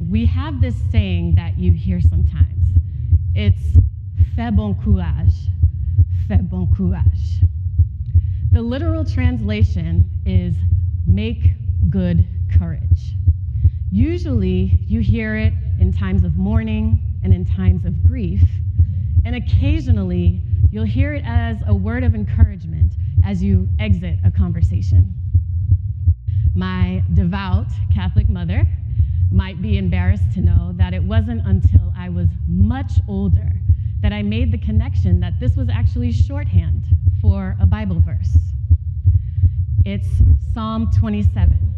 we have this saying that you hear sometimes. It's fais bon courage, fais bon courage. The literal translation is make good courage. Usually, you hear it in times of mourning and in times of grief, and occasionally, you'll hear it as a word of encouragement as you exit a conversation. My devout Catholic mother might be embarrassed to know that it wasn't until I was much older that I made the connection that this was actually shorthand for a Bible verse. It's Psalm 27.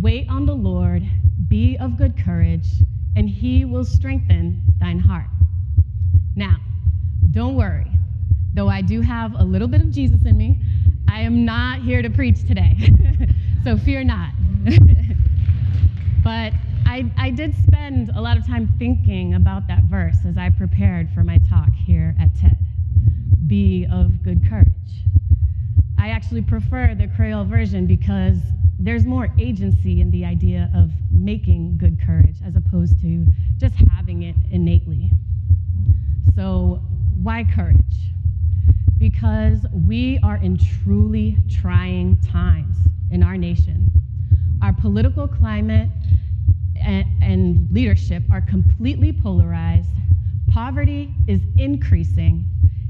Wait on the Lord, be of good courage, and he will strengthen thine heart. Now, don't worry, though I do have a little bit of Jesus in me, I am not here to preach today, so fear not. But I did spend a lot of time thinking about that verse as I prepared for my talk here at TED. Be of good courage. I actually prefer the Creole version because there's more agency in the idea of making good courage as opposed to just having it innately. So why courage? Because we are in truly trying times in our nation. Our political climate and leadership are completely polarized. Poverty is increasing,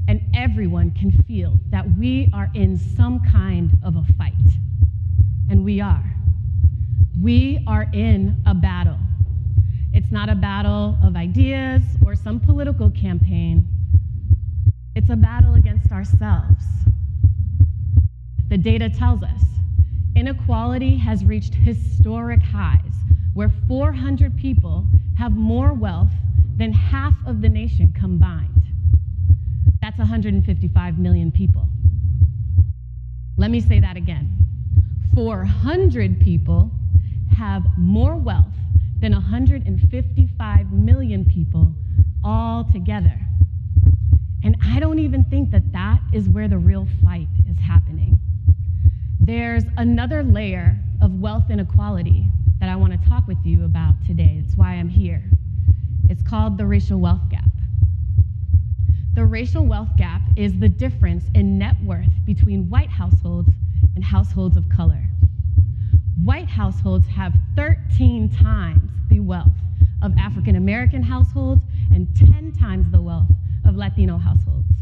and everyone can feel that we are in some kind of a fight. And we are. We are in a battle. It's not a battle of ideas or some political campaign. It's a battle against ourselves. The data tells us inequality has reached historic highs, where 400 people have more wealth than half of the nation combined. That's 155 million people. Let me say that again. 400 people have more wealth than 155 million people all together. And I don't even think that that is where the real fight is happening. There's another layer of wealth inequality that I want to talk with you about today. It's why I'm here. It's called the racial wealth gap. The racial wealth gap is the difference in net worth between white households and households of color. White households have 13 times the wealth of African American households and 10 times the wealth of Latino households.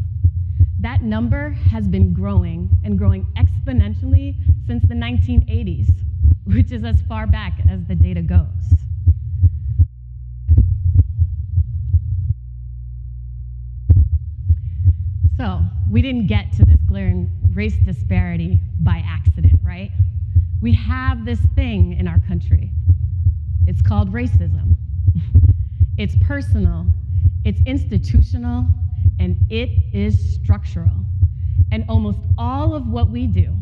That number has been growing and growing exponentially since the 1980s, which is as far back as the data goes. So, we didn't get to this glaring race disparity by accident, right? We have this thing in our country. It's called racism. It's personal, it's institutional, and it is structural. And almost all of what we do,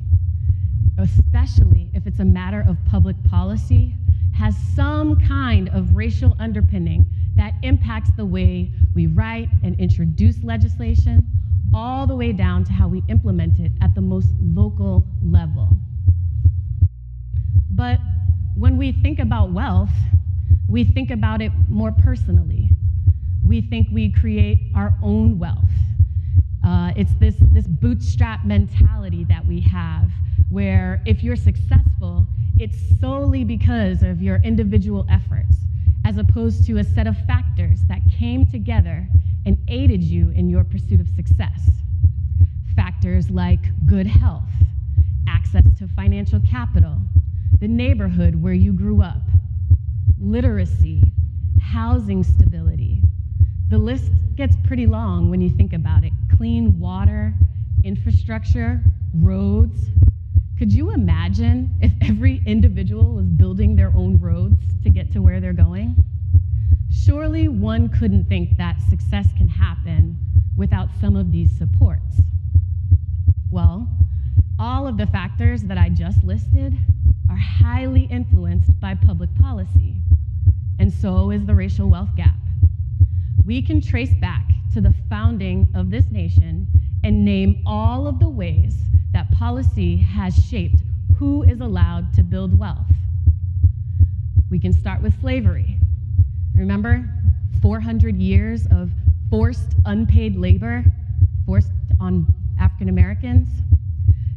especially if it's a matter of public policy, has some kind of racial underpinning that impacts the way we write and introduce legislation, all the way down to how we implement it at the most local level. But when we think about wealth, we think about it more personally. We think we create our own wealth. It's this bootstrap mentality that we have, where if you're successful, it's solely because of your individual efforts, as opposed to a set of factors that came together and aided you in your pursuit of success. Factors like good health, access to financial capital, the neighborhood where you grew up, literacy, housing stability. The list gets pretty long when you think about it. Clean water, infrastructure, roads. Could you imagine if every individual was building their own roads to get to where they're going? Surely one couldn't think that success can happen without some of these supports. Well, all of the factors that I just listed are highly influenced by public policy, and so is the racial wealth gap. We can trace back to the founding of this nation and name all of the ways that policy has shaped who is allowed to build wealth. We can start with slavery. Remember, 400 years of forced unpaid labor forced on African Americans?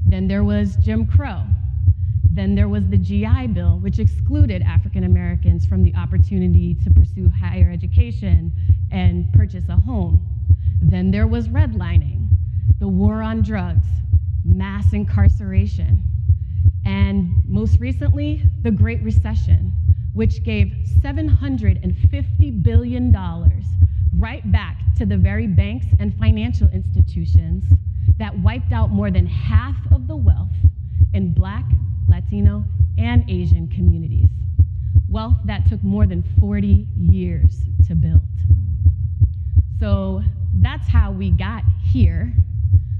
Then there was Jim Crow. Then there was the GI Bill, which excluded African Americans from the opportunity to pursue higher education and purchase a home. Then there was redlining, the war on drugs, mass incarceration, and most recently, the Great Recession, which gave $750 billion right back to the very banks and financial institutions that wiped out more than half of the wealth in Black, Latino, and Asian communities. Wealth that took more than 40 years to build. So that's how we got here.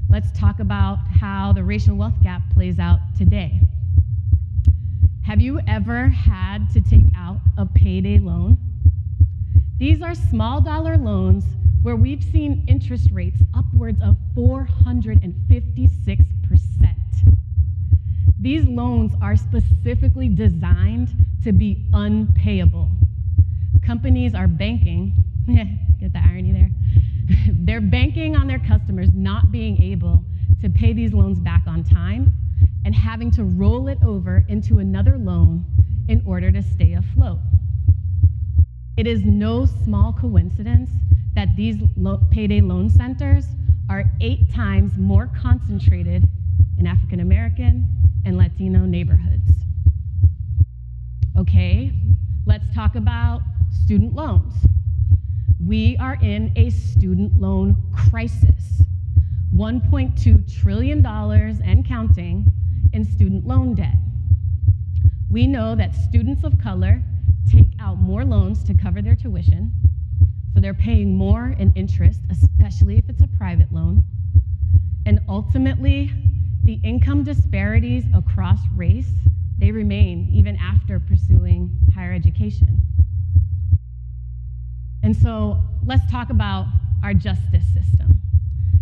Let's talk about how the racial wealth gap plays out today. Have you ever had to take out a payday loan? These are small dollar loans where we've seen interest rates upwards of 456%. These loans are specifically designed to be unpayable. Companies are banking, get the irony there, they're banking on their customers not being able to pay these loans back on time and having to roll it over into another loan in order to stay afloat. It is no small coincidence that these payday loan centers are 8 times more concentrated in African American and Latino neighborhoods. Okay, let's talk about student loans. We are in a student loan crisis. $1.2 trillion and counting in student loan debt. We know that students of color take out more loans to cover their tuition, so they're paying more in interest, especially if it's a private loan. And ultimately, the income disparities across race, they remain even after pursuing higher education. And so let's talk about our justice system.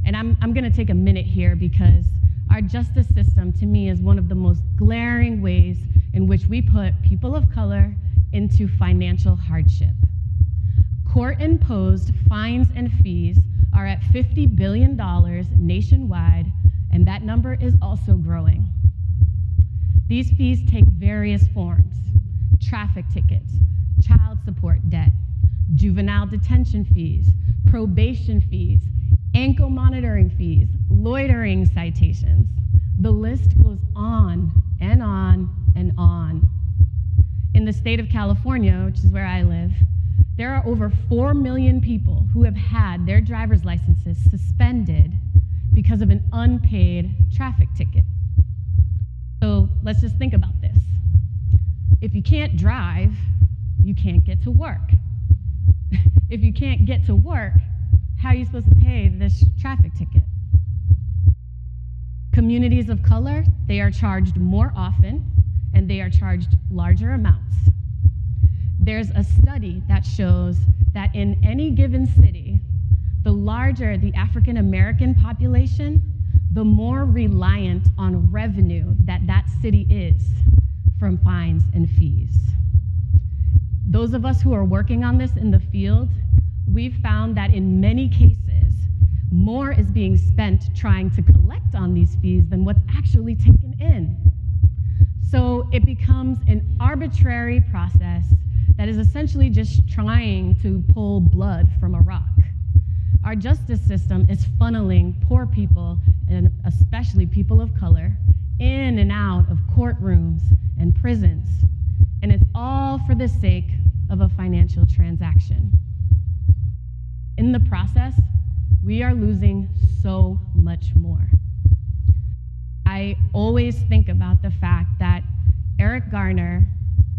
And I'm gonna take a minute here because our justice system, to me, is one of the most glaring ways in which we put people of color into financial hardship. Court-imposed fines and fees are at $50 billion nationwide, and that number is also growing. These fees take various forms: traffic tickets, child support debt, juvenile detention fees, probation fees, ankle monitoring fees, loitering citations. The list goes on and on and on. In the state of California, which is where I live, there are over 4 million people who have had their driver's licenses suspended because of an unpaid traffic ticket. So let's just think about this. If you can't drive, you can't get to work. If you can't get to work, how are you supposed to pay this traffic ticket? Communities of color, they are charged more often, and they are charged larger amounts. There's a study that shows that in any given city, the larger the African American population, the more reliant on revenue that that city is from fines and fees. Those of us who are working on this in the field, we've found that in many cases, more is being spent trying to collect on these fees than what's actually taken in. So it becomes an arbitrary process that is essentially just trying to pull blood from a rock. Our justice system is funneling poor people, and especially people of color, in and out of courtrooms and prisons. And it's all for the sake of a financial transaction. In the process, we are losing so much more. I always think about the fact that Eric Garner,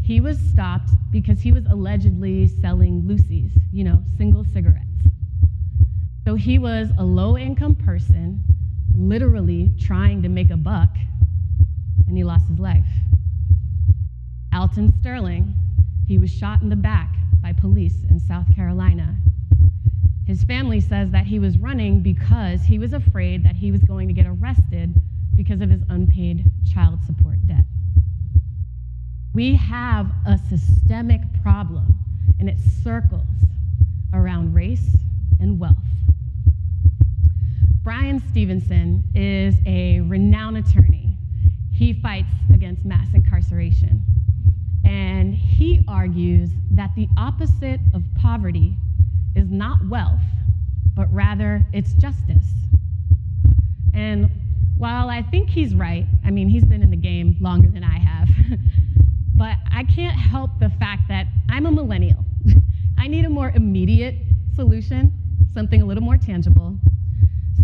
he was stopped because he was allegedly selling loosies, single cigarettes. So he was a low-income person, literally trying to make a buck, and he lost his life. Alton Sterling, he was shot in the back by police in South Carolina. His family says that he was running because he was afraid that he was going to get arrested because of his unpaid child support debt. We have a systemic problem and it circles around race and wealth. Brian Stevenson is a renowned attorney. He fights against mass incarceration. And he argues that the opposite of poverty is not wealth, but rather it's justice. And while I think he's right, I mean, he's been in the game longer than I have, but I can't help the fact that I'm a millennial. I need a more immediate solution, something a little more tangible.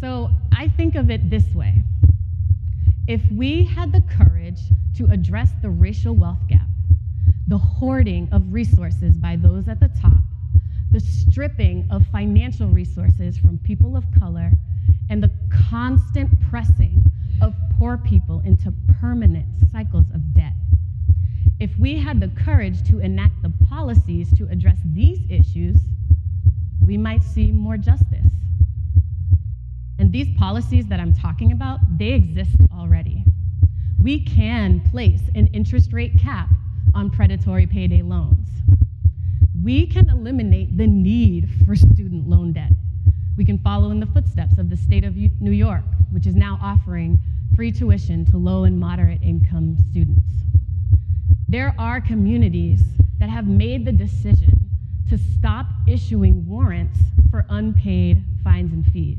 So I think of it this way. If we had the courage to address the racial wealth gap, the hoarding of resources by those at the top, the stripping of financial resources from people of color, and the constant pressing of poor people into permanent cycles of debt. If we had the courage to enact the policies to address these issues, we might see more justice. And these policies that I'm talking about, they exist already. We can place an interest rate cap on predatory payday loans. We can eliminate the need for student loan debt. We can follow in the footsteps of the state of New York, which is now offering free tuition to low and moderate income students. There are communities that have made the decision to stop issuing warrants for unpaid fines and fees.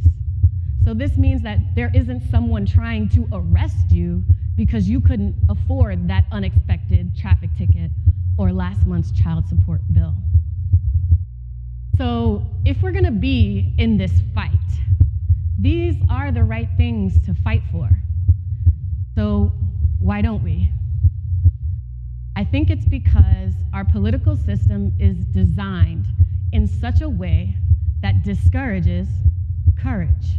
So this means that there isn't someone trying to arrest you because you couldn't afford that unexpected traffic ticket or last month's child support bill. So if we're gonna be in this fight, these are the right things to fight for. So why don't we? I think it's because our political system is designed in such a way that discourages courage.